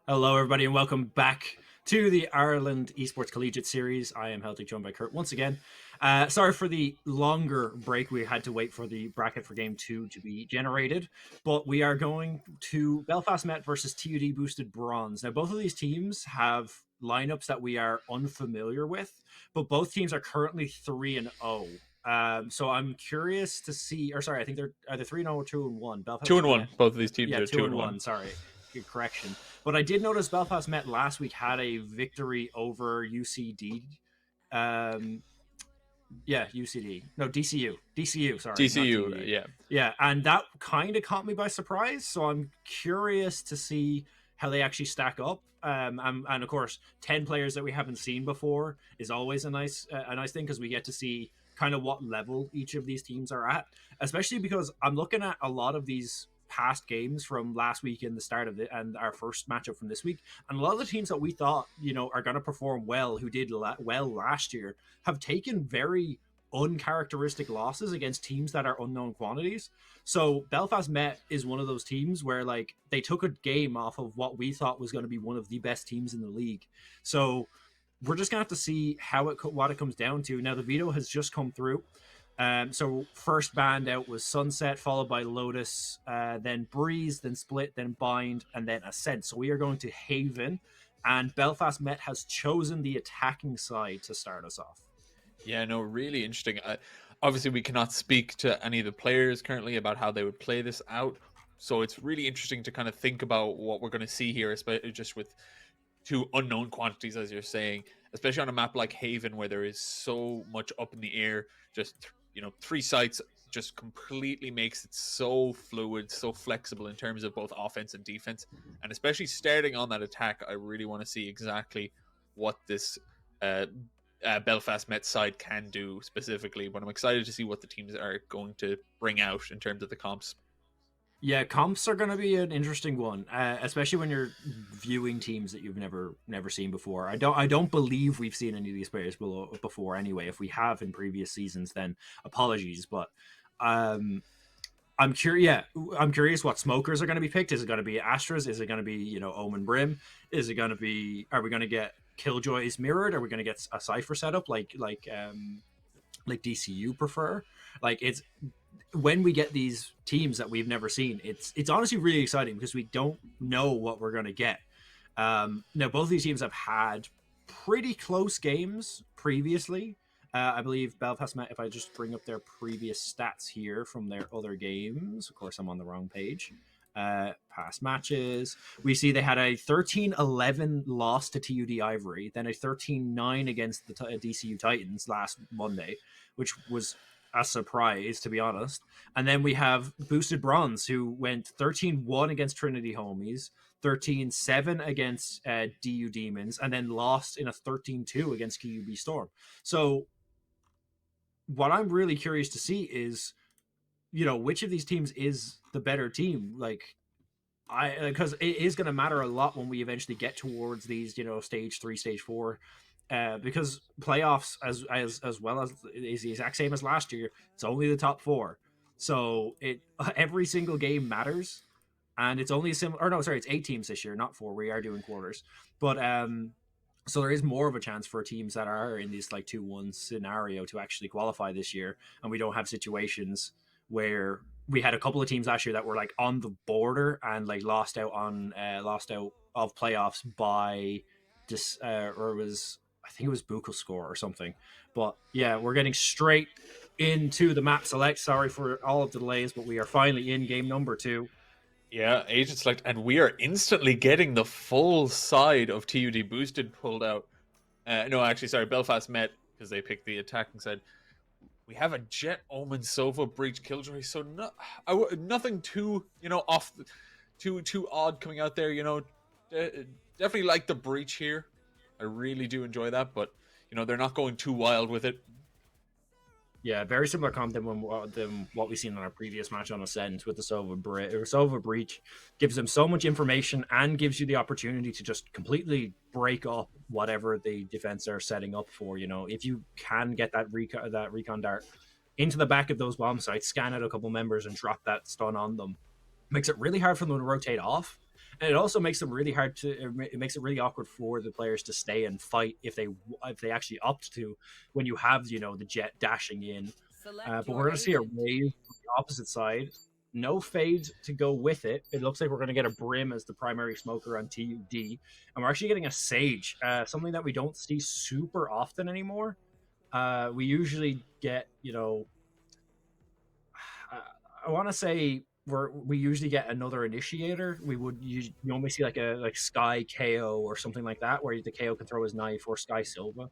Hello, everybody, and welcome back to the Ireland Esports Collegiate Series. I am Celtic, joined by Kurt once again. Sorry for the longer break. We had to wait for the bracket for Game 2 to be generated, but we are going to Belfast Met versus TUD Boosted Bronze. Now, both of these teams have lineups that we are unfamiliar with, but both teams are currently 3-0. So I'm curious to see, or sorry, I think they're either 3-0 or 2-1. Two Belfast and Met, one. Both of these teams yeah, are two two and and one. one. Sorry, good correction. But I did notice Belfast Met last week had a victory over UCD. Um, yeah, UCD. No, DCU. Sorry, not TCU, TUD. yeah, Yeah, and that kind of caught me by surprise. So I'm curious to see how they actually stack up. And of course, 10 players that we haven't seen before is always a nice thing because we get to see kind of what level each of these teams are at. Especially because I'm looking at a lot of these past games from last week and the start of it and our first matchup from this week, and a lot of the teams that we thought are going to perform well, who did well last year, have taken very uncharacteristic losses against teams that are unknown quantities. So Belfast Met is one of those teams where like they took a game off of what we thought was going to be one of the best teams in the league. So we're just gonna have to see what it comes down to. Now the veto has just come through. So first band out was Sunset, followed by Lotus, then Breeze, then Split, then Bind, and then Ascent. So we are going to Haven, and Belfast Met has chosen the attacking side to start us off. yeah. No, really interesting. Obviously, we cannot speak to any of the players currently about how they would play this out. So it's really interesting to kind of think about what we're going to see here, especially just with two unknown quantities, as you're saying, especially on a map like Haven, where there is so much up in the air. Just three sites just completely makes it so fluid, so flexible in terms of both offense and defense, and especially starting on that attack. I really want to see exactly what this uh, Belfast Met side can do specifically, but I'm excited to see what the teams are going to bring out in terms of the comps. Yeah, comps are going to be an interesting one, especially when you're viewing teams that you've never seen before. I don't believe we've seen any of these players before. Anyway, if we have in previous seasons, then apologies. But um, I'm curious. Yeah, I'm curious what smokers are going to be picked. Is it going to be Astras? Is it going to be Omen Brim? Is it going to be? Are we going to get Killjoys mirrored? Are we going to get a cipher setup like DCU prefer? Like it's when we get these teams that we've never seen, it's honestly really exciting because we don't know what we're going to get. Now, both of these teams have had pretty close games previously. I believe Belfast Met, if I just bring up their previous stats here from their other games, of course, I'm on the wrong page. Past matches, we see they had a 13-11 loss to TUD Ivory, then a 13-9 against the DCU Titans last Monday, which was a surprise, to be honest. And then we have Boosted Bronze, who went 13-1 against Trinity Homies, 13-7 against DU Demons, and then lost in a 13-2 against QUB Storm. So what I'm really curious to see is, which of these teams is the better team? Like, because it is going to matter a lot when we eventually get towards these, stage 3, stage 4, because playoffs as well as is the exact same as last year. It's only the top 4, so every single game matters, and it's only similar. Or no, sorry, it's 8 teams this year, not 4. We are doing quarters, but so there is more of a chance for teams that are in this like 2-1 scenario to actually qualify this year, and we don't have situations where we had a couple of teams last year that were like on the border and like lost out of playoffs by or it was, I think it was Buchel score or something. But yeah, we're getting straight into the map select. Sorry for all of the delays, but we are finally in game number 2. Yeah, agent select, and we are instantly getting the full side of TUD boosted pulled out. No, actually, sorry, Belfast Met because they picked the attacking side. We have a Jet Omen Sova Breach Killjoy, so nothing too off, too odd coming out there. Definitely like the Breach here. I really do enjoy that, but they're not going too wild with it. Yeah, very similar comp than what we've seen on our previous match on Ascent with the Sova Breach. Gives them so much information and gives you the opportunity to just completely break up whatever the defense are setting up for. If you can get that recon dart into the back of those bomb sites, scan out a couple members and drop that stun on them, makes it really hard for them to rotate off. And it also makes them really hard to. It makes it really awkward for the players to stay and fight if they actually opt to. When you have the Jet dashing in, Select but we're your going to see a agent. wave on the opposite side. No fade to go with it. It looks like we're going to get a Brim as the primary smoker on TUD, and we're actually getting a Sage, something that we don't see super often anymore. We usually get, I want to say we usually get another initiator. We would you normally see like a Sky KO or something like that, where the KO can throw his knife, or Sky Silva.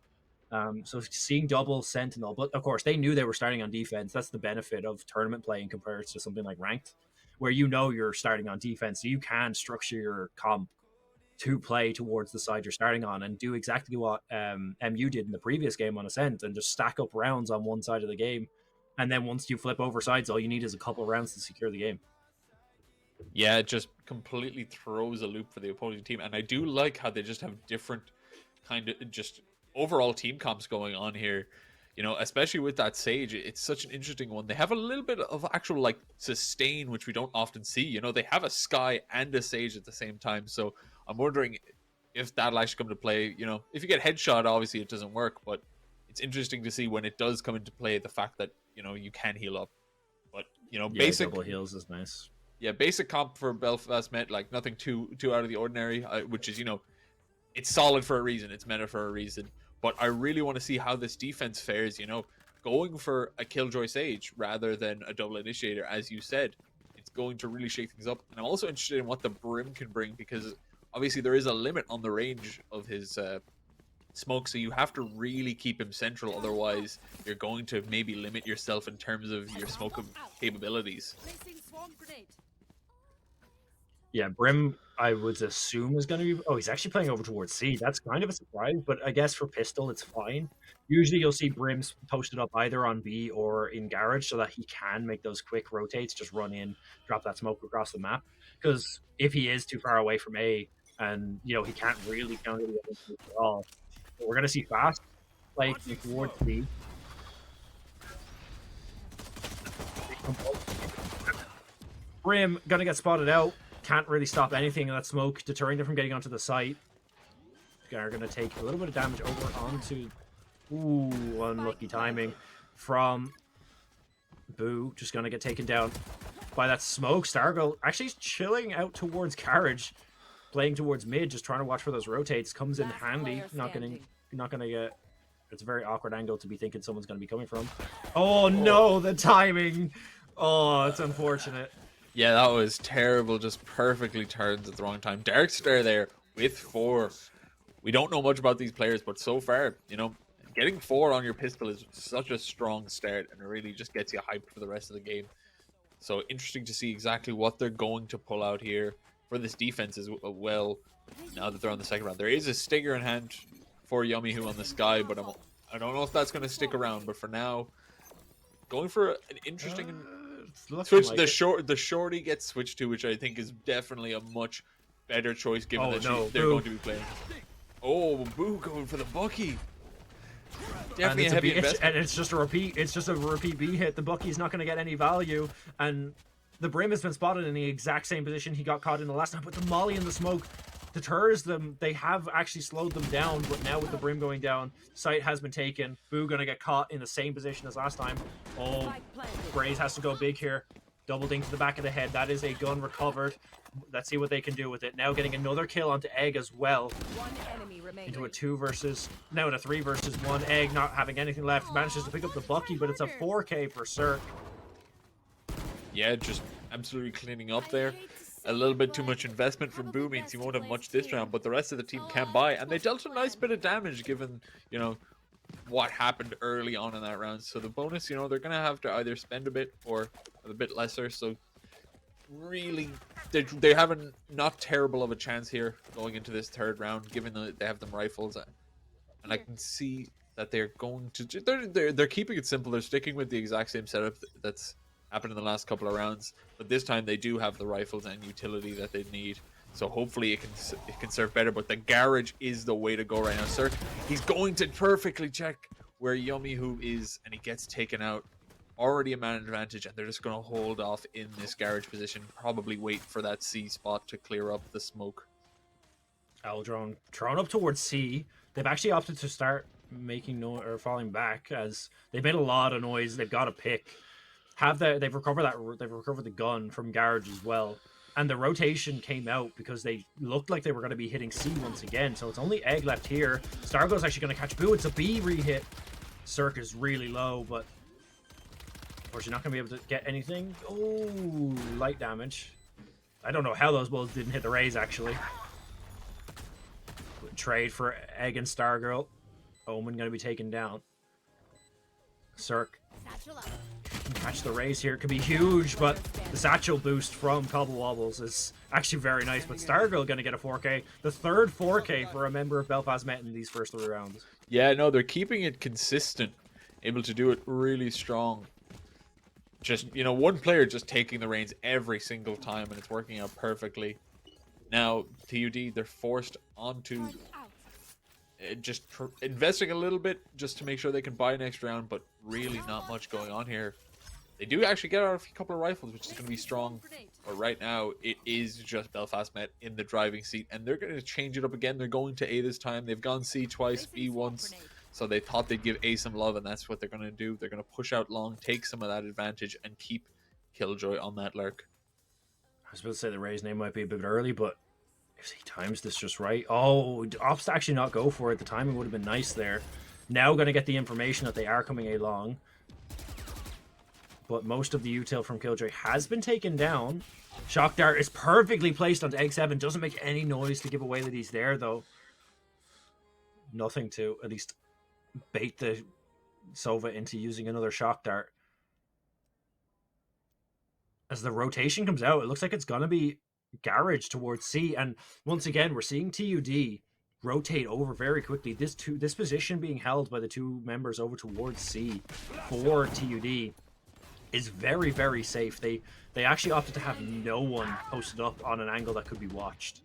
So seeing double Sentinel, but of course they knew they were starting on defense. That's the benefit of tournament play in comparison to something like ranked, where you're starting on defense, so you can structure your comp to play towards the side you're starting on and do exactly what MU did in the previous game on Ascent, and just stack up rounds on one side of the game. And then once you flip over sides, all you need is a couple of rounds to secure the game. Yeah, it just completely throws a loop for the opposing team. And I do like how they just have different kind of just overall team comps going on here. Especially with that Sage, it's such an interesting one. They have a little bit of actual like sustain, which we don't often see. They have a Sky and a Sage at the same time. So I'm wondering if that'll actually come to play. If you get headshot, obviously it doesn't work, but it's interesting to see when it does come into play, the fact that you can heal up. But basic double heals is nice. Yeah, basic comp for Belfast Met, like nothing too out of the ordinary, which is it's solid for a reason. It's meta for a reason. But I really want to see how this defense fares. Going for a Killjoy Sage rather than a double initiator, as you said, it's going to really shake things up. And I'm also interested in what the Brim can bring, because obviously there is a limit on the range of his smoke, so you have to really keep him central. Otherwise, you're going to maybe limit yourself in terms of your smoke capabilities. Yeah, Brim, I would assume, is going to be... Oh, he's actually playing over towards C. That's kind of a surprise, but I guess for Pistol, it's fine. Usually you'll see Brims posted up either on B or in Garage, so that he can make those quick rotates, just run in, drop that smoke across the map. Because if he is too far away from A, and, he can't really counter the other team at all, but we're going to see fast play towards B. Brim going to get spotted out. Can't really stop anything in that smoke, deterring them from getting onto the site. They're going to take a little bit of damage over onto... Ooh, unlucky timing from Boo. Just going to get taken down by that smoke. Stargirl actually chilling out towards Carriage, playing towards mid, just trying to watch for those rotates. Comes in handy. Not going to get... It's a very awkward angle to be thinking someone's going to be coming from. Oh, no, the timing. Oh, it's unfortunate. Yeah, that was terrible. Just perfectly turned at the wrong time. Darkstar there with 4. We don't know much about these players, but so far, getting 4 on your pistol is such a strong start, and it really just gets you hyped for the rest of the game. So interesting to see exactly what they're going to pull out here for this defense as well, now that they're on the second round. There is a Stinger in hand for Yummy on the Sky, but I don't know if that's going to stick around. But for now, going for an interesting... switch like the shorty gets switched to, which I think is definitely a much better choice given that they're going to be playing. Oh, Boo going for the Bucky. Definitely a heavy investment. And it's just a repeat. It's just a repeat B hit. The Bucky's not going to get any value, and the Brim has been spotted in the exact same position he got caught in the last time. But the Molly in the smoke deters them. They have actually slowed them down, but now with the Brim going down, site has been taken. Boo gonna get caught in the same position as last time. Oh, Graze has to go big here. Double ding to the back of the head. That is a gun recovered. Let's see what they can do with it. Now getting another kill onto Egg as well. Into a 2 versus... Now in a 3 versus 1. Egg not having anything left. Manages to pick up the Bucky, but it's a 4K for Cirque. Yeah, just absolutely cleaning up there. A little bit too much investment from Boo means he won't have much this round, but the rest of the team can buy, and they dealt a nice bit of damage given, what happened early on in that round. So the bonus, they're going to have to either spend a bit or a bit lesser. So really, they have not terrible of a chance here going into this third round, given that they have them rifles. And I can see that they're going to... They're keeping it simple. They're sticking with the exact same setup that's happened in the last couple of rounds, but this time they do have the rifles and utility that they need, so hopefully it can serve better. But the Garage is the way to go right now. Sir, he's going to perfectly check where Yummy is, and he gets taken out. already a man advantage, and they're just going to hold off in this garage position, probably wait for that C spot to clear up the smoke. Eldrone thrown up towards C. They've actually opted to start making noise or falling back as they've made a lot of noise. They've got a pick. They've recovered the gun from garage as well. And the rotation came out because they looked like they were going to be hitting C once again. So it's only Egg left here. Stargo's actually going to catch Boo. It's a B re-hit. Cirque is really low, but of course you're not going to be able to get anything. Oh, light damage. I don't know how those bullets didn't hit the rays, actually. Trade for Egg and Stargirl. Omen going to be taken down. Cirque can catch the raise here. It could be huge, but the satchel boost from Cobble Wobbles is actually very nice. But Stargirl going to get a 4K. The third 4K for a member of Belfast Met in these first 3 rounds. Yeah, no, they're keeping it consistent. Able to do it really strong. Just, you know, one player just taking the reins every single time, and it's working out perfectly. Now, TUD, they're forced onto just investing a little bit just to make sure they can buy next round, but really not much going on here. They do actually get out a couple of rifles, which is going to be strong. But right now, it is just Belfast Met in the driving seat, and they're going to change it up again. They're going to A this time. They've gone C twice, B once. So they thought they'd give A some love, and that's what they're going to do. They're going to push out long, take some of that advantage, and keep Killjoy on that lurk. I was about to say the Ray's name might be a bit early, but if he times this just right... Oh, opts to actually not go for it. The timing would have been nice there. Now going to get the information that they are coming A long. But most of the util from Killjoy has been taken down. Shock Dart is perfectly placed onto Egg 7. Doesn't make any noise to give away that he's there, though. Nothing to at least bait the Sova into using another Shock Dart. As the rotation comes out, it looks like it's going to be Garage towards C. And once again, we're seeing TUD rotate over very quickly. This position being held by the 2 members over towards C for TUD is very, very safe. They actually opted to have no one posted up on an angle that could be watched.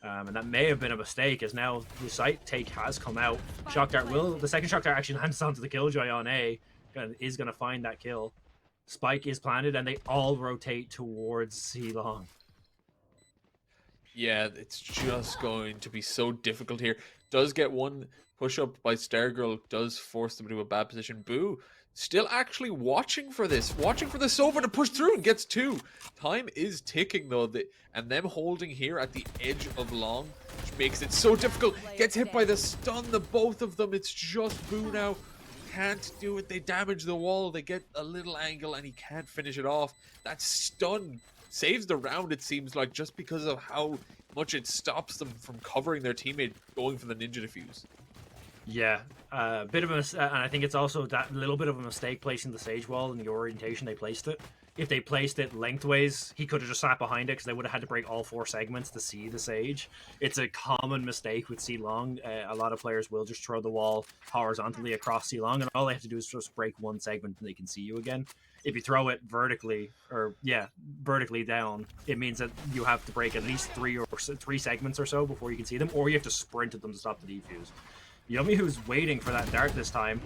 And that may have been a mistake, as now the site take has come out. Shock Dart the second Shock Dart actually lands onto the Killjoy on A, and is going to find that kill. Spike is planted, and they all rotate towards C long. Yeah, it's just going to be so difficult here. Does get one push up by Stargirl, does force them to a bad position. Boo still actually watching for this, watching for the Sova to push through, and gets 2. Time is ticking though, and them holding here at the edge of long, which makes it so difficult. Gets hit by the stun, the both of them. It's just Boo now. Can't do it. They damage the wall. They get a little angle, and he can't finish it off. That stun saves the round, it seems like, just because of how much it stops them from covering their teammate going for the ninja defuse. Yeah, bit of a, and I think it's also that little bit of a mistake placing the Sage Wall in the orientation they placed it. If they placed it lengthways, he could have just sat behind it, because they would have had to break all 4 segments to see the Sage. It's a common mistake with C long. A lot of players will just throw the wall horizontally across C long, and all they have to do is just break 1 segment and they can see you again. If you throw it vertically, vertically down, it means that you have to break at least 3 segments or so before you can see them, or you have to sprint at them to stop the defuse. Yummy, who's waiting for that dart this time,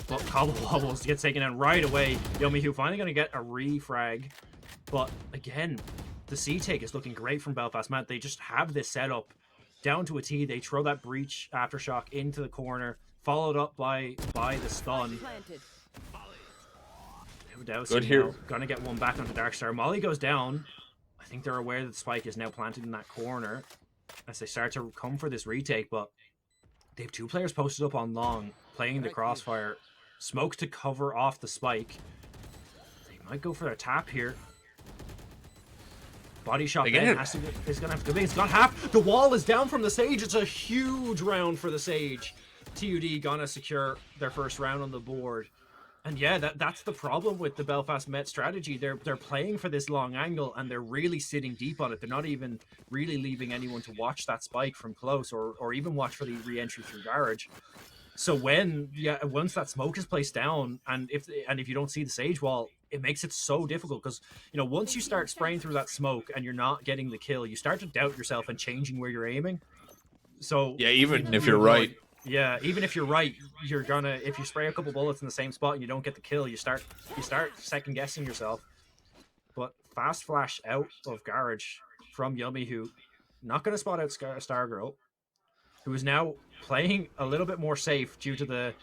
but Cobble Wobbles gets taken down right away. Yummy, who finally going to get a refrag, but again, the C take is looking great from Belfast Met. They just have this setup down to a T. They throw that breach aftershock into the corner, followed up by the stun. Good here. Gonna get one back onto Darkstar. Molly goes down. I think they're aware that Spike is now planted in that corner as they start to come for this retake, but they have 2 players posted up on long, playing the crossfire. Smoke to cover off the Spike. They might go for their tap here. Body shot then is gonna have to go big. It's got half. The wall is down from the Sage. It's a huge round for the Sage. TUD gonna secure their first round on the board. And yeah, that's the problem with the Belfast Met strategy. They're playing for this long angle, and they're really sitting deep on it. They're not even really leaving anyone to watch that Spike from close, or even watch for the re-entry through garage. So once that smoke is placed down, and if you don't see the Sage Wall, it makes it so difficult, because once you start spraying through that smoke and you're not getting the kill, you start to doubt yourself and changing where you're aiming. So yeah, even if you're right. Yeah, even if you're right, you're gonna if you spray a couple bullets in the same spot and you don't get the kill, you start second guessing yourself. But fast flash out of Garage from Yummy, who not gonna spot out Stargirl, who is now playing a little bit more safe due to the,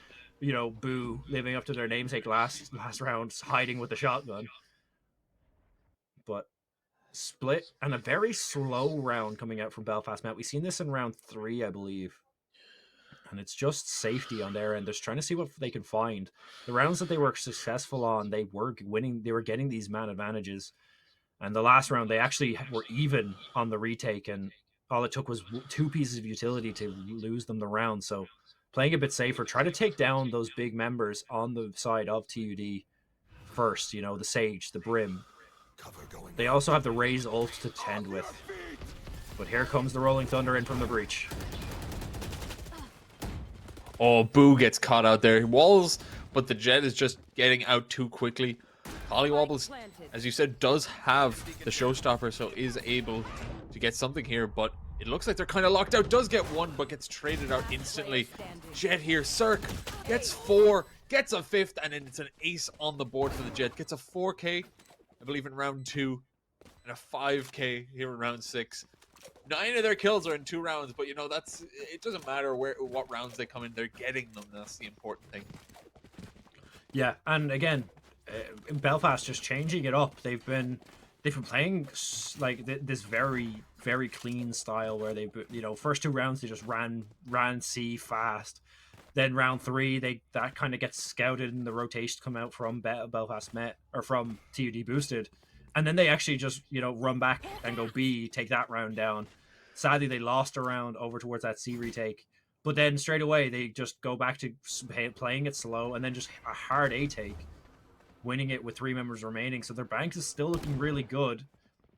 Boo living up to their namesake last round, hiding with the shotgun. But split and a very slow round coming out from Belfast Met. We've seen this in round 3, I believe. And it's just safety on their end. They're trying to see what they can find. The rounds that they were successful on, they were winning. They were getting these man advantages. And the last round, they actually were even on the retake. And all it took was 2 pieces of utility to lose them the round. So playing a bit safer, try to take down those big members on the side of TUD first. The Sage, the Brim. They also have the Raze ult to tend with. But here comes the Rolling Thunder in from the breach. Oh, Boo gets caught out there. Walls, but the Jet is just getting out too quickly. Collywobbles, as you said, does have the showstopper, so is able to get something here, but it looks like they're kind of locked out. Does get 1, but gets traded out instantly. Jet here, Cirque gets 4, gets a 5th, and then it's an ace on the board for the Jet. Gets a 4K, I believe, in round 2, and a 5K here in round 6. 9 of their kills are in 2 rounds, but it doesn't matter what rounds they come in, they're getting them. That's the important thing. Yeah, and again, in Belfast just changing it up. They've been playing like this very, very clean style where they, first 2 rounds they just ran C fast. Then round 3 that kind of gets scouted and the rotation come out from Belfast Met or from TUD Boosted. And then they actually just, run back and go B, take that round down. Sadly, they lost a round over towards that C retake. But then straight away, they just go back to playing it slow and then just a hard A take, winning it with 3 members remaining. So their bank is still looking really good.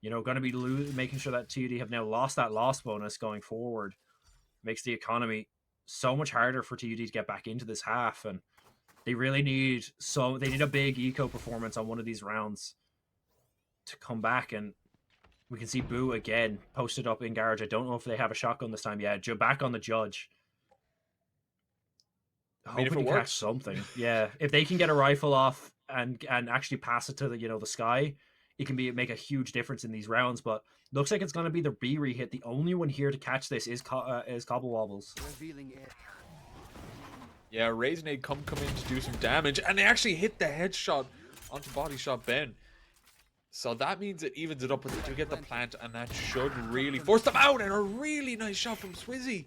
Going to be making sure that TUD have now lost that loss bonus going forward. Makes the economy so much harder for TUD to get back into this half. And they really need a big eco performance on one of these rounds to come back. And we can see Boo again posted up in Garage. I don't know if they have a shotgun this time. Yeah, back on the Judge. Hoping to catch something. Yeah, if they can get a rifle off and actually pass it to the sky, it can make a huge difference in these rounds. But looks like it's going to be the B re-hit. The only one here to catch this is Cobble Wobbles. Yeah, Raisinade come in to do some damage, and they actually hit the headshot onto Body Shot Ben. So that means it evens it up, but they do get the plant, and that should really force them out. And a really nice shot from Swizzy.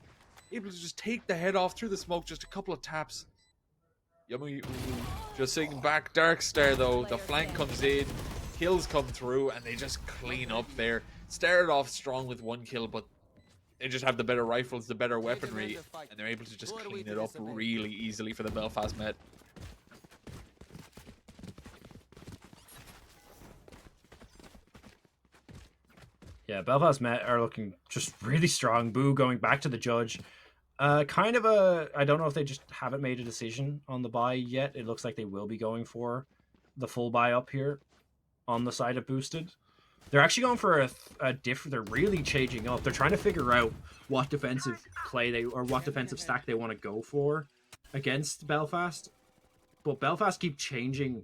Able to just take the head off through the smoke, just a couple of taps. Yummy just sitting back. Darkstar, though, the flank comes in, kills come through, and they just clean up there. Started off strong with 1 kill, but they just have the better rifles, the better weaponry, and they're able to just clean it up really easily for the Belfast Met. Yeah, Belfast Met are looking just really strong. Boo going back to the Judge. I don't know if they just haven't made a decision on the buy yet. It looks like they will be going for the full buy up here on the side of Boosted. They're actually going for a different. They're really changing up. They're trying to figure out what defensive what defensive stack they want to go for against Belfast. But Belfast keep changing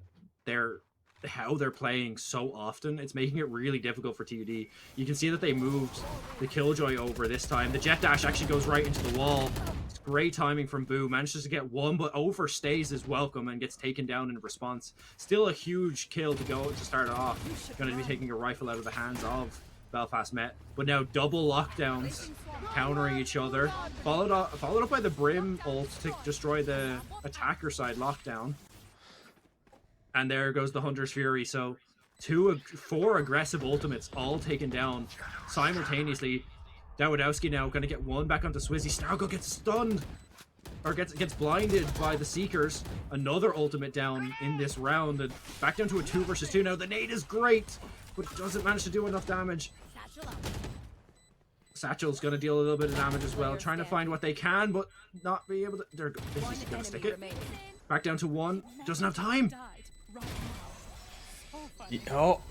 how they're playing so often. It's making it really difficult for TUD. You can see that they moved the Killjoy over this time. The Jet Dash actually goes right into the wall. It's great timing from Boo. Manages to get 1, but overstays his welcome and gets taken down in response. Still a huge kill to go to start off. Going to be taking a rifle out of the hands of Belfast Met. But now double lockdowns countering each other. Followed up by the Brim ult to destroy the attacker side lockdown. And there goes the Hunter's Fury. So 4 aggressive ultimates all taken down simultaneously. Dawidowski now going to get 1 back onto Swizzy. Stargo gets stunned or gets blinded by the Seekers. Another ultimate down in this round, and back down to a 2 versus 2 now. The nade is great, but doesn't manage to do enough damage. Satchel's going to deal a little bit of damage as well, trying to find what they can, but not be able to. They're going to stick it. Back down to 1. Doesn't have time. Oh,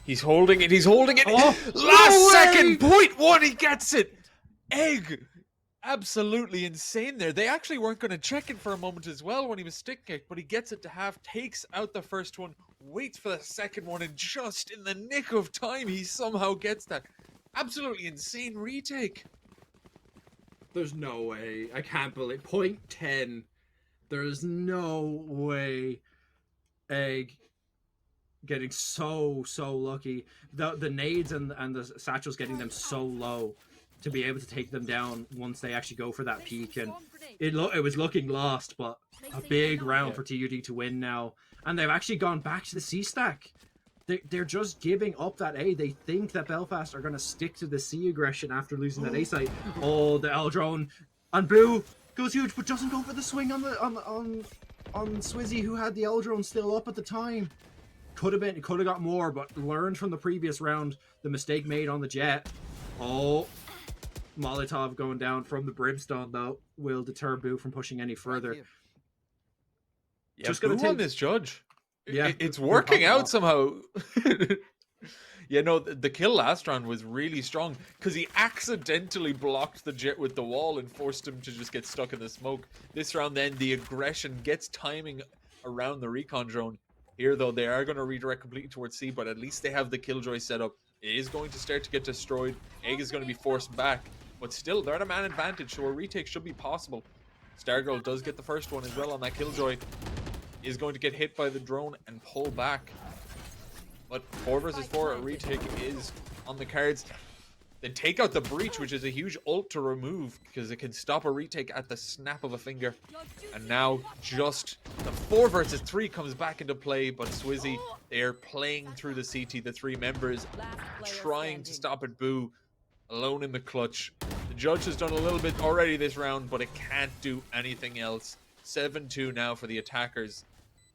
he's holding it. He's holding it. Oh, Last second, point 1. He gets it. Egg absolutely insane there. They actually weren't going to check it for a moment as well when he was stick kicked, but he gets it to half, takes out the first one, waits for the second one, and just in the nick of time, he somehow gets that. Absolutely insane retake. There's no way. I can't believe. Point 10. There's no way Egg getting so lucky. The nades and the satchels getting them so low to be able to take them down once they actually go for that peak, and it was looking lost, but a big round for TUD to win now, and they've actually gone back to the C stack. They're just giving up that A. They think that Belfast are going to stick to the C aggression after losing that A site. Oh, the L drone, and Blue goes huge, but doesn't go for the swing on Swizzy, who had the L drone still up at the time. Could have got more, but learned from the previous round the mistake made on the Jet. Oh, Molotov going down from the Brimstone though will deter Boo from pushing any further. Yeah, just gonna take this judge. Yeah, it's working out somehow. Yeah, no, the kill last round was really strong because he accidentally blocked the Jet with the wall and forced him to just get stuck in the smoke. This round, then the aggression gets timing around the recon drone. Here, though, they are going to redirect completely towards C, but at least they have the Killjoy set up. It is going to start to get destroyed. Egg is going to be forced back, but still, they're at a man advantage, so a retake should be possible. Stargirl does get the first one as well on that Killjoy. Is going to get hit by the drone and pull back. But 4 versus 4, a retake is on the cards. Then take out the breach, which is a huge ult to remove because it can stop a retake at the snap of a finger. And now just the 4 versus 3 comes back into play, but Swizzy, they're playing through the CT, the 3 members, trying to stop it. Boo, alone in the clutch. The judge has done a little bit already this round, but it can't do anything else. 7-2 now for the attackers.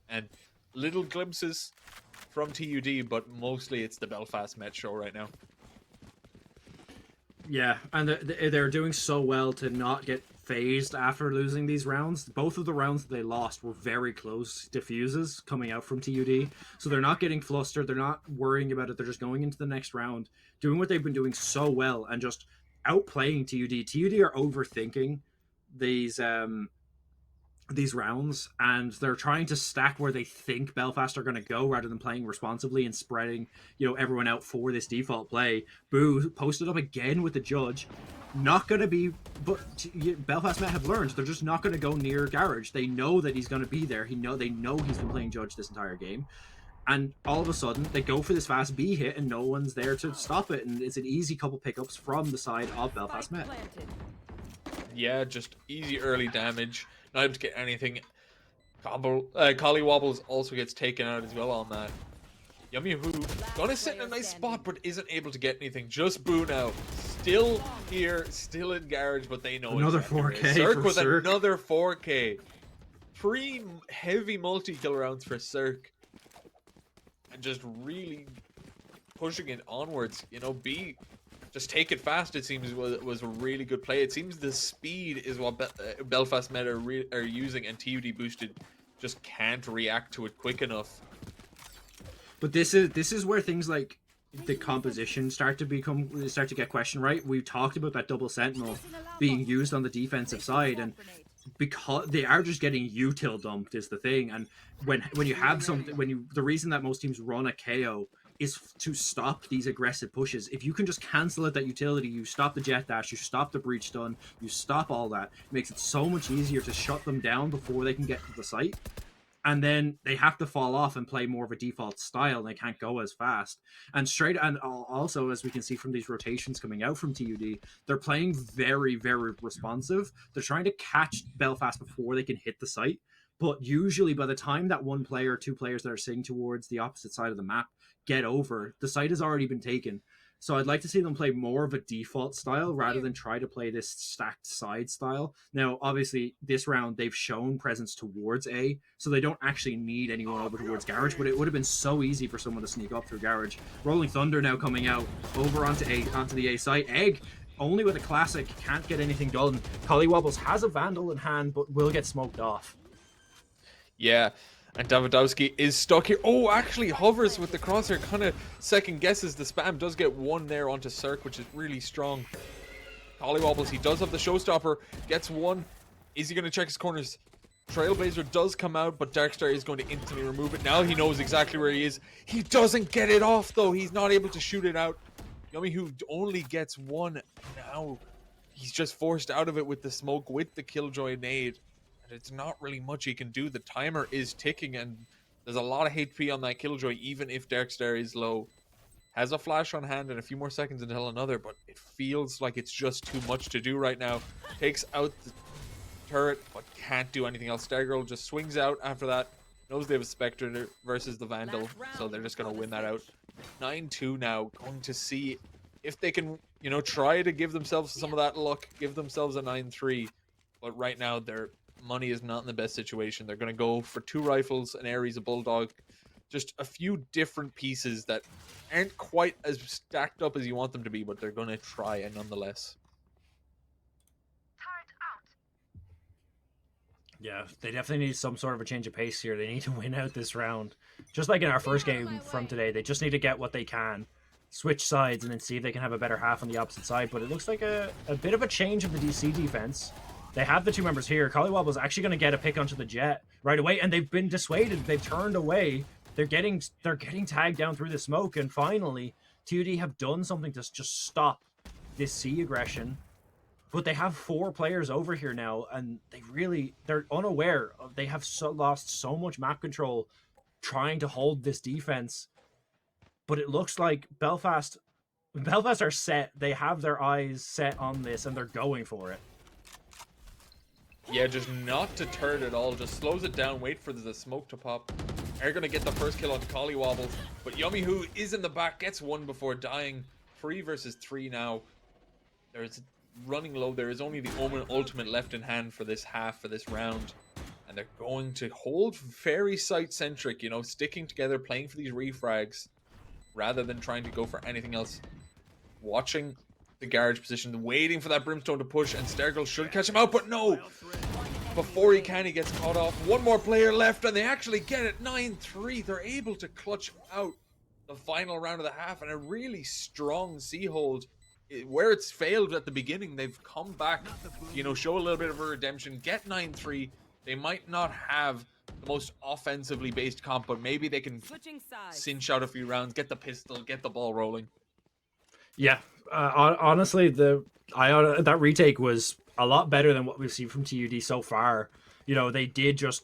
And little glimpses from TUD, but mostly it's the Belfast Met show right now. Yeah, and they're doing so well to not get phased after losing these rounds. Both of the rounds that they lost were very close diffuses coming out from TUD, so they're not getting flustered, they're not worrying about it, they're just going into the next round, doing what they've been doing so well, and just outplaying TUD. TUD are overthinking these rounds, and they're trying to stack where they think Belfast are going to go rather than playing responsibly and spreading, everyone out for this default play. Boo posted up again with the judge. Not going to be, but Belfast Met have learned they're just not going to go near Garage. They know that he's going to be there. They know he's been playing judge this entire game. And all of a sudden, they go for this fast B hit, and no one's there to stop it. And it's an easy couple pickups from the side of Belfast Met. Yeah, just easy early damage. Not able to get anything. Collie Wobbles also gets taken out as well on that. Yummy Who gonna sit in a nice spot, but isn't able to get anything. Just Boo now. Still here, still in Garage, but they know another 4K. Cirque with another 4K. 3 heavy multi-kill rounds for Cirque. And just really pushing it onwards. B. Just take it fast, it seems, was a really good play. It seems the speed is what Belfast Met are using, and TUD Boosted just can't react to it quick enough. But this is where things like the composition start to get questioned, right? We talked about that double sentinel being used on the defensive side, and because they are just getting util dumped is the thing. And when you have something, the reason that most teams run a KO is to stop these aggressive pushes. If you can just cancel out that utility, you stop the jet dash, you stop the breach stun, you stop all that. It makes it so much easier to shut them down before they can get to the site. And then they have to fall off and play more of a default style, and they can't go as fast. And also, as we can see from these rotations coming out from TUD, they're playing very, very responsive. They're trying to catch Belfast before they can hit the site. But usually by the time that 1 player or 2 players that are sitting towards the opposite side of the map get over, the site has already been taken. So I'd like to see them play more of a default style rather than try to play this stacked side style. Now, obviously, this round they've shown presence towards A, so they don't actually need anyone over towards Garage, but it would have been so easy for someone to sneak up through Garage. Rolling Thunder now coming out over onto the A site. Egg, only with a classic, can't get anything done. Collie Wobbles has a Vandal in hand, but will get smoked off. Yeah, and Davidowski is stuck here. Oh, actually hovers with the crosshair, kind of second guesses the spam. Does get 1 there onto Cirque, which is really strong. Collywobbles, he does have the showstopper, gets one. Is he going to check his corners? Trailblazer does come out, but Darkstar is going to instantly remove it. Now he knows exactly where he is. He doesn't get it off, though. He's not able to shoot it out. Yummy who only gets one. Now he's just forced out of it with the smoke, with the Killjoy nade. And it's not really much he can do. The timer is ticking, and there's a lot of HP on that Killjoy, even if Darkstar is low. Has a flash on hand and a few more seconds until another, but it feels like it's just too much to do right now. Takes out the turret, but can't do anything else. Stargirl just swings out after that. Knows they have a Spectre versus the Vandal, so they're just going to win that out. 9-2 now. Going to see if they can, you know, try to give themselves some of that luck, give themselves a 9-3. But right now, their money is not in the best situation. They're going to go for 2 rifles, an Ares, a Bulldog. Just a few different pieces that aren't quite as stacked up as you want them to be, but they're going to try it nonetheless. Yeah, they definitely need some sort of a change of pace here. They need to win out this round. Just like in our first game from today, they just need to get what they can, switch sides, and then see if they can have a better half on the opposite side. But it looks like a bit of a change of the DC defense. They have the 2 members here. Collywobble's actually going to get a pick onto the Jet right away, and they've been dissuaded. They've turned away. They're getting tagged down through the smoke, and finally, TUD have done something to just stop this C aggression. But they have 4 players over here now, and they're unaware of, they have lost so much map control trying to hold this defense. But it looks like Belfast are set. They have their eyes set on this, and they're going for it. Yeah, just not deterred at all. Just slows it down, wait for the smoke to pop. They're going to get the first kill on Collywobbles, but Yummy Who is in the back, gets one before dying. 3 versus 3 now. There's running low. There is only the Omen ultimate left in hand for this half, for this round. And they're going to hold very site-centric, you know, sticking together, playing for these refrags, rather than trying to go for anything else. Watching the garage position, waiting for that Brimstone to push, and Stargirl should catch him out, but no! Before he can, he gets caught off. 1 more player left, and they actually get it. 9-3. They're able to clutch out the final round of the half, and a really strong C-hold. Where it's failed at the beginning, they've come back, you know, show a little bit of a redemption, get 9-3. They might not have the most offensively based comp, but maybe they can cinch out a few rounds, get the pistol, get the ball rolling. Yeah, honestly, that retake was a lot better than what we've seen from TUD so far. You know, they just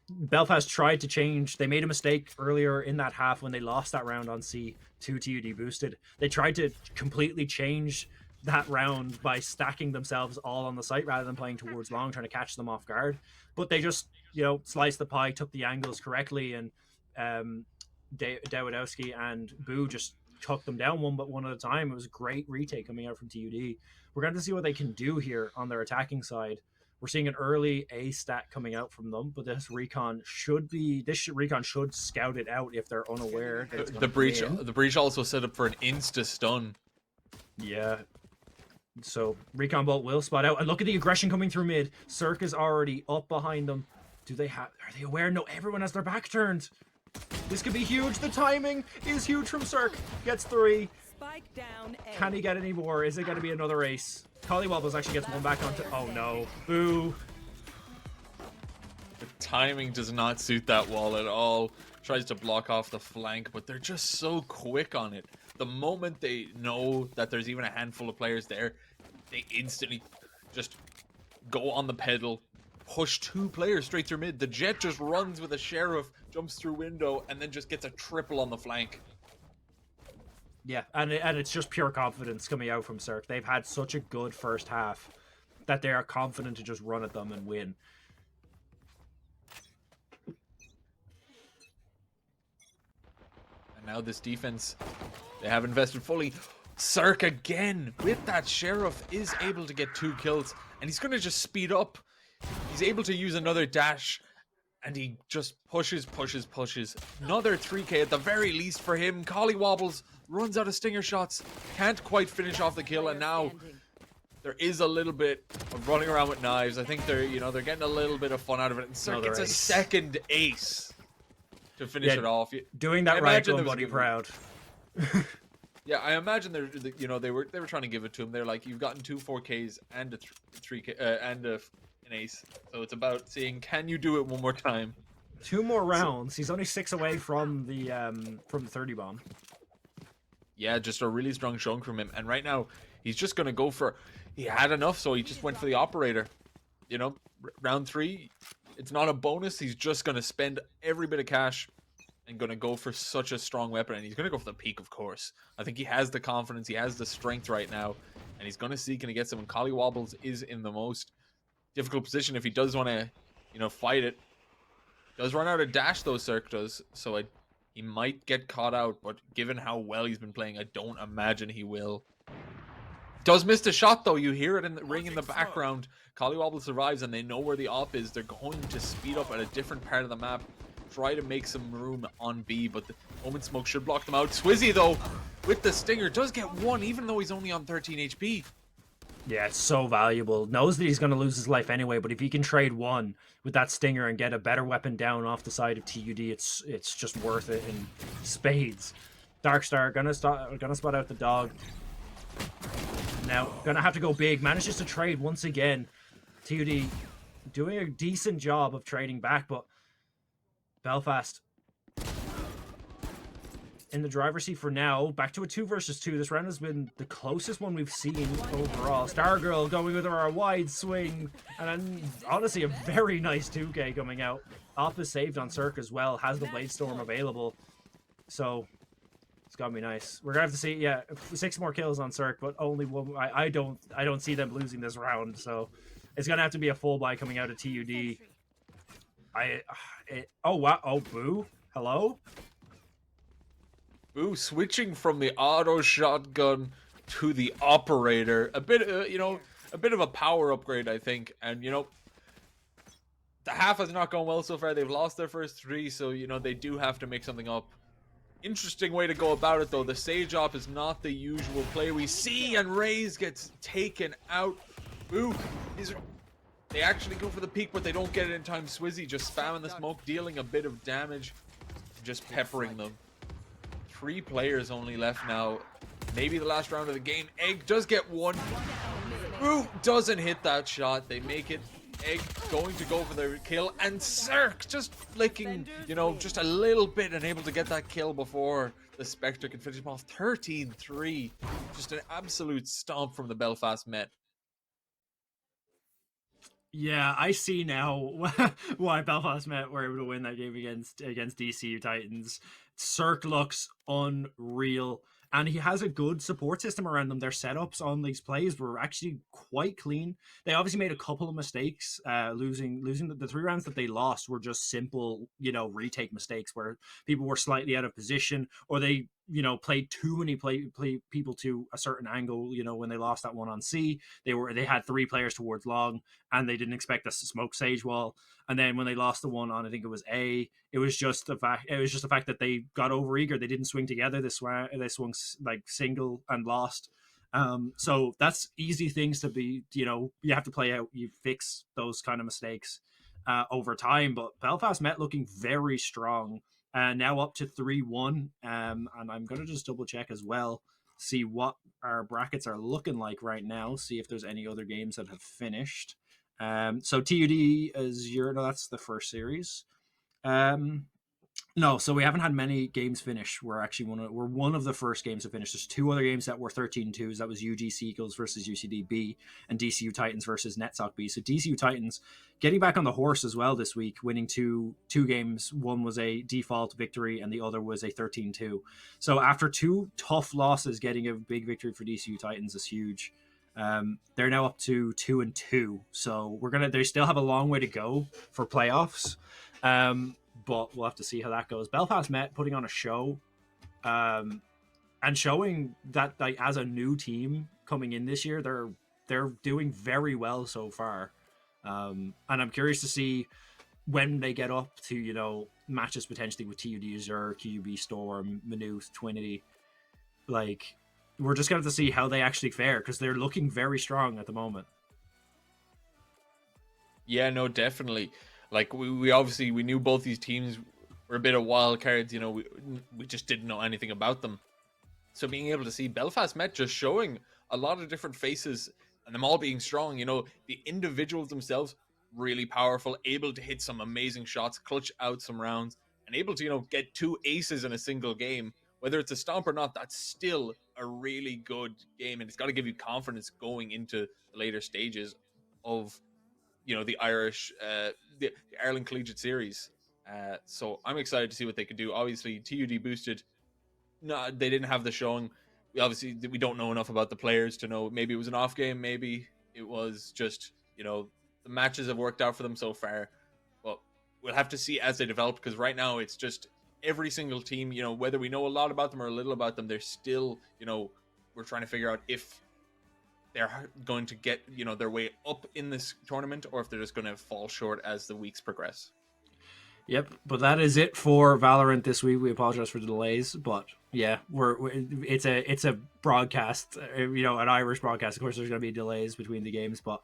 Belfast tried to change. They made a mistake earlier in that half when they lost that round on C to TUD Boosted. They tried to completely change that round by stacking themselves all on the site rather than playing towards long, trying to catch them off guard. But they just, you know, sliced the pie, took the angles correctly, and Dawidowski and Boo just took them down one at a time. It was a great retake coming out from TUD. We're going to see what they can do here on their attacking side. We're seeing an early A stat coming out from them, but this recon should scout it out if they're unaware. The breach also set up for an insta stun. Yeah. So recon bolt will spot out, and look at the aggression coming through mid. Cirque is already up behind them. Are they aware? No, everyone has their back turned. This could be huge. The timing is huge from Cirque. Gets 3. Spike down A. Can he get any more? Is it going to be another ace? Collywobbles actually gets one back onto... Oh no. Boo. The timing does not suit that wall at all. Tries to block off the flank, but they're just so quick on it. The moment they know that there's even a handful of players there, they instantly just go on the pedal, push 2 players straight through mid. The Jet just runs with a Sheriff, jumps through window, and then just gets a triple on the flank. Yeah, and it's just pure confidence coming out from Cirque. They've had such a good first half that they are confident to just run at them and win. And now this defense, they have invested fully. Cirque again with that Sheriff is able to get 2 kills, and he's going to just speed up. He's able to use another dash, and he just pushes. Another 3k at the very least for him. Collywobbles runs out of stinger shots, can't quite finish off the kill, and now there is a little bit of running around with knives. I think they're getting a little bit of fun out of it, and Cirque gets a second ace to finish it off. Doing that right, buddy, proud. Yeah, I imagine they were trying to give it to him. They're like, you've gotten 2 4Ks and a 3K and an ace, so it's about seeing can you do it one more time. 2 more So, rounds. He's only 6 away from the 30 bomb. yeah, just a really strong showing from him. And right now, he's just gonna go for. He had enough, so he just went for the operator. Round 3, it's not a bonus. He's just gonna spend every bit of cash and going to go for such a strong weapon, and he's going to go for the peak, of course. I think he has the confidence, he has the strength right now, and he's going to see can he get some. Collywobbles is in the most difficult position if he does want to, fight it. Does run out of dash though, Cirque does, so he might get caught out, but given how well he's been playing, I don't imagine he will. Does miss the shot though. You hear it in the ring in the background. Collywobble survives, and they know where the op is. They're going to speed up at a different part of the map, try to make some room on B, but the Omen Smoke should block them out. Swizzy, though, with the Stinger, does get 1, even though he's only on 13 HP. Yeah, it's so valuable. Knows that he's going to lose his life anyway, but if he can trade 1 with that Stinger and get a better weapon down off the side of TUD, it's just worth it in spades. Darkstar gonna spot out the dog. Now, gonna have to go big. Manages to trade once again. TUD doing a decent job of trading back, but Belfast in the driver's seat for now. Back to a 2 versus 2. This round has been the closest one we've seen overall. Stargirl going with her wide swing, and then, honestly, a very nice 2K coming out. Op is saved on Cirque as well. Has the Blade Storm available, so it's gonna be nice. We're gonna have to see, yeah, 6 more kills on Cirque, but only 1. I don't see them losing this round, so it's gonna have to be a full buy coming out of TUD. Oh wow! Oh boo! Hello. Boo switching from the auto shotgun to the operator. A bit, a bit of a power upgrade, I think. And the half has not gone well so far. They've lost their first 3, so they do have to make something up. Interesting way to go about it, though. The Sage Op is not the usual play we see, and Raze gets taken out. Boo! They actually go for the peak, but they don't get it in time. Swizzy just spamming the smoke, dealing a bit of damage, just peppering them. 3 players only left now. Maybe the last round of the game. Egg does get 1. Boo doesn't hit that shot. They make it. Egg going to go for the kill, and Cirque just flicking, just a little bit and able to get that kill before the Spectre can finish him off. 13-3. Just an absolute stomp from the Belfast Met. Yeah, I see now why Belfast Met were able to win that game against DCU Titans. Cirque looks unreal, and he has a good support system around them. Their setups on these plays were actually quite clean. They obviously made a couple of mistakes. Losing the 3 rounds that they lost were just simple, retake mistakes where people were slightly out of position, or they played too many people to a certain angle. When they lost that one on C, they had 3 players towards long, and they didn't expect us to smoke Sage Wall. And then when they lost the one on, I think it was A, it was just the fact that they got overeager. They didn't swing together. They swung like single and lost. So that's easy things to be. You have to play out. You fix those kind of mistakes over time. But Belfast Met looking very strong. Now up to 3-1. And I'm gonna just double check as well, see what our brackets are looking like right now. See if there's any other games that have finished. So TUD is that's the first series. No, so we haven't had many games finish. We're actually one of the first games to finish. There's 2 other games that were 13-2s. That was UG Seagulls versus UCDB and DCU Titans versus NetSoc B. So DCU Titans getting back on the horse as well this week, winning two games. One was a default victory and the other was a 13-2. So after 2 tough losses, getting a big victory for DCU Titans is huge. They're now up to 2-2. So they still have a long way to go for playoffs. But we'll have to see how that goes. Belfast Met putting on a show, and showing that, like, as a new team coming in this year, they're doing very well so far. And I'm curious to see when they get up to matches potentially with TUD Azure, QB Storm, Maynooth, Twinity. Like, we're just going to have to see how they actually fare, because they're looking very strong at the moment. Yeah, no, definitely. Like, we obviously we knew both these teams were a bit of wild cards. We just didn't know anything about them. So being able to see Belfast Met just showing a lot of different faces and them all being strong, the individuals themselves really powerful, able to hit some amazing shots, clutch out some rounds, and able to, get 2 aces in a single game. Whether it's a stomp or not, that's still a really good game, and it's got to give you confidence going into the later stages of, the the Ireland Collegiate Series. So I'm excited to see what they could do. Obviously, TUD Boosted, no, they didn't have the showing. We don't know enough about the players to know. Maybe it was an off game. Maybe it was just the matches have worked out for them so far. But we'll have to see as they develop, because right now it's just every single team. Whether we know a lot about them or a little about them, they're still we're trying to figure out if they're going to get their way up in this tournament, or if they're just going to fall short as the weeks progress. Yep, but that is it for Valorant this week. We apologize for the delays, but yeah, it's a broadcast, an Irish broadcast. Of course, there's going to be delays between the games, but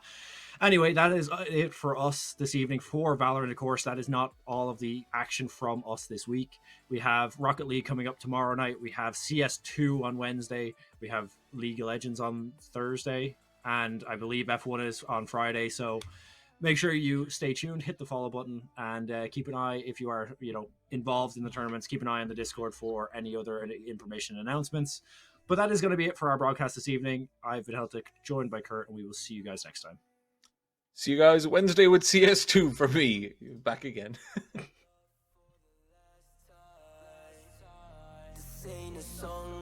anyway, that is it for us this evening for Valorant. Of course, that is not all of the action from us this week. We have Rocket League coming up tomorrow night. We have CS2 on Wednesday. We have League of Legends on Thursday, and I believe F1 is on Friday. So make sure you stay tuned, hit the follow button, and keep an eye if you are involved in the tournaments. Keep an eye on the Discord for any other information and announcements. But that is going to be it for our broadcast this evening. I've been Heltic, joined by Kurt, and we will see you guys next time. See you guys Wednesday with CS2 for me. Back again.